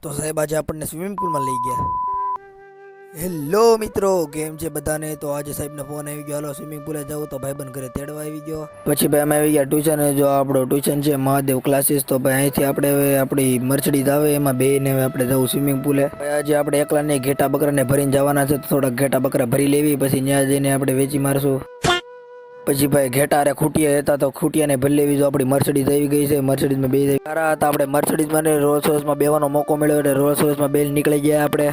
તો સાહેબ આજે આપણને સ્વિમિંગ પુલમાં લઈ ગયા. હેલો મિત્રો, કેમ છે બધાને? તો આજે સાહેબનો ફોન આવી ગયો, હાલો સ્વિમિંગ પુલે જવું. તો ભાઈબંધ ઘરે તેડવા આવી ગયો. પછી ભાઈ અમે આવી ગયા ટ્યુશન. જો આપણો ટ્યુશન છે મહાદેવ ક્લાસીસ. તો ભાઈ અહીંથી આપણે હવે આપણી મર્સિડીઝ આવે એમાં બેને હવે આપણે જવું સ્વિમિંગ પુલે. આજે આપણે એકલા નહીં, ઘેટા બકરાને ભરીને જવાના છે. તો થોડાક ઘેટા બકરા ભરી લેવી, પછી ત્યાં જઈને આપણે વેચી મારશું. પછી ભાઈ ઘેટા અરે ખૂટિયા હતા તો ખૂટિયાને ભરી લેવી. જો આપણી મર્સિડીઝ આવી ગઈ છે, મર્સિડીઝમાં બે સારા હતા. આપણે મર્સિડીઝમાં રોલ્સ રોયસમાં બેવાનો મોકો મળ્યો એટલે રોલ્સ રોયસમાં બેલ નીકળી ગયા આપણે.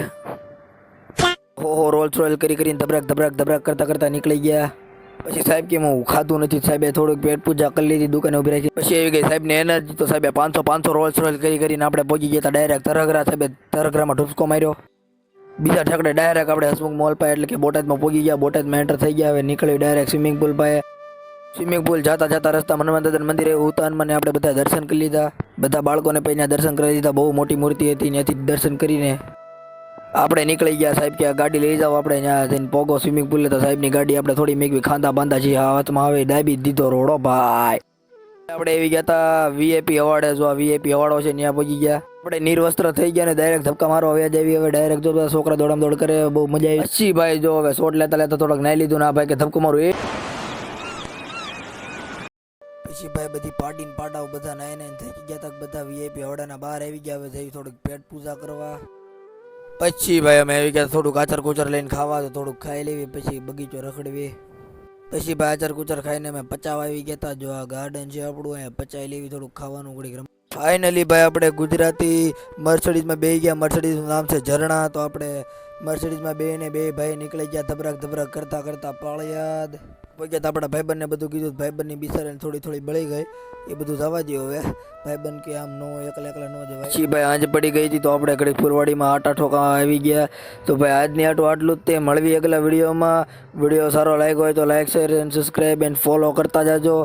ઓહો, રોલ્સ રોયલ કરીને ધબરાક કરતા કરતા નીકળી ગયા. પછી સાહેબ કે હું ખાધું નથી. સાહેબે થોડુંક પેટ પૂજા કરી લીધી, દુકાને ઉભી રાખી. પછી આવી ગઈ સાહેબને એનર્જી. તો સાહેબે 500 રોલ્સ રોયલ કરીને આપણે પહોંચી ગયા હતા ડાયરેક્ટ તરગરા. સાહેબે તરગરામાં ઢૂસકો માર્યો. બીજા ઠેકડે ડાયરેક્ટ આપણે હસમુખ મોલ પાસે એટલે કે બોટાદમાં પહોંચી ગયા. બોટાદમાં એન્ટર થઈ ગયા. હવે નીકળી ડાયરેક્ટ સ્વિમિંગ પુલ પાસે. સ્વિમિંગ પુલ જતા રસ્તા હનુમાન દાદા મંદિરે ઉતાનમાં આપણે બધા દર્શન કરી લીધા. બધા બાળકોને પછી દર્શન કરી દીધા. બહુ મોટી મૂર્તિ હતી, ત્યાંથી દર્શન કરીને આપણે નીકળી ગયા. સાહેબ કે ગાડી લઈ જાઓ આપણે ત્યાં જઈને પોગો સ્વિમિંગ પુલે. તો સાહેબની ગાડી આપણે થોડી મેકવી, ખાંધા બાંધા જે હાથમાં આવે દાબી દીધો રોડો ભાઈ. આપણે એવી ગયા હતા વીઆઈપી અવાર્ડે. જો આ વીઆઈપી અવાર્ડો છે ત્યાં પહોંચી ગયા. આપણે નિર્વસ્ત્ર થઈ ગયા ને ડાયરેક્ટ ધક્કા મારવા વ્યાજ આવી. હવે ડાયરેક્ટ જો છોકરા દોડ કરે, બહુ મજા આવી. પછી ભાઈ જો હવે શોટ લેતા થોડોક નાઈ લીધું ના ભાઈ કે ધક્કો મારું એ. પછી ભાઈ બધી પાડીને પાડાઓ બધા નાઈને થઈ ગયા હતા. બધા વીઆઈપી અવાર્ડના બહાર આવી ગયા. હવે જઈ થોડુંક પેટ પૂજા કરવા. પછી ભાઈ અમે આવી ગયા થોડુંક આચર કુચર લઈને ખાવા. તો થોડુંક ખાઈ લેવી, પછી બગીચો રખડવી. પછી ભાઈ આચર કુચર ખાઈને અમે પચાવ આવી ગયા હતા. જો આ ગાર્ડન છે આપણું, અહીંયા પચાવી લેવી, થોડુંક ખાવાનું ઘડીક રમ. ફાઇનલી ભાઈ આપણે ગુજરાતી મર્સિડીઝમાં બે ગયા. મર્સિડીઝનું નામ છે ઝરણા. તો આપણે મર્સિડીઝમાં બે ભાઈ નીકળી ગયા ધબરાક કરતા પાળિયાદ પગ્યા. આપણા ભાઈબંધને બધું કીધું. ભાઈબંધની બિચારાને થોડી બળી ગઈ. એ બધું જવા દો હવે. ભાઈબંધ કે આમ નો એકલા ન જવાય. પછી ભાઈ આંજ પડી ગઈ હતી તો આપણે ઘડી ફુલવાડીમાં આટા ઠોકા આવી ગયા. તો ભાઈ આજની આટલું જ તે. મળવી આગલા વિડીયોમાં. વિડીયો સારો લાગ્યો હોય તો like share and subscribe and follow કરતા જાજો.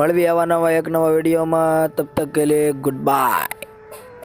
મળવી આવા નવા એક નવા વિડીયોમાં. તબ તક કે લીએ ગુડ બાય.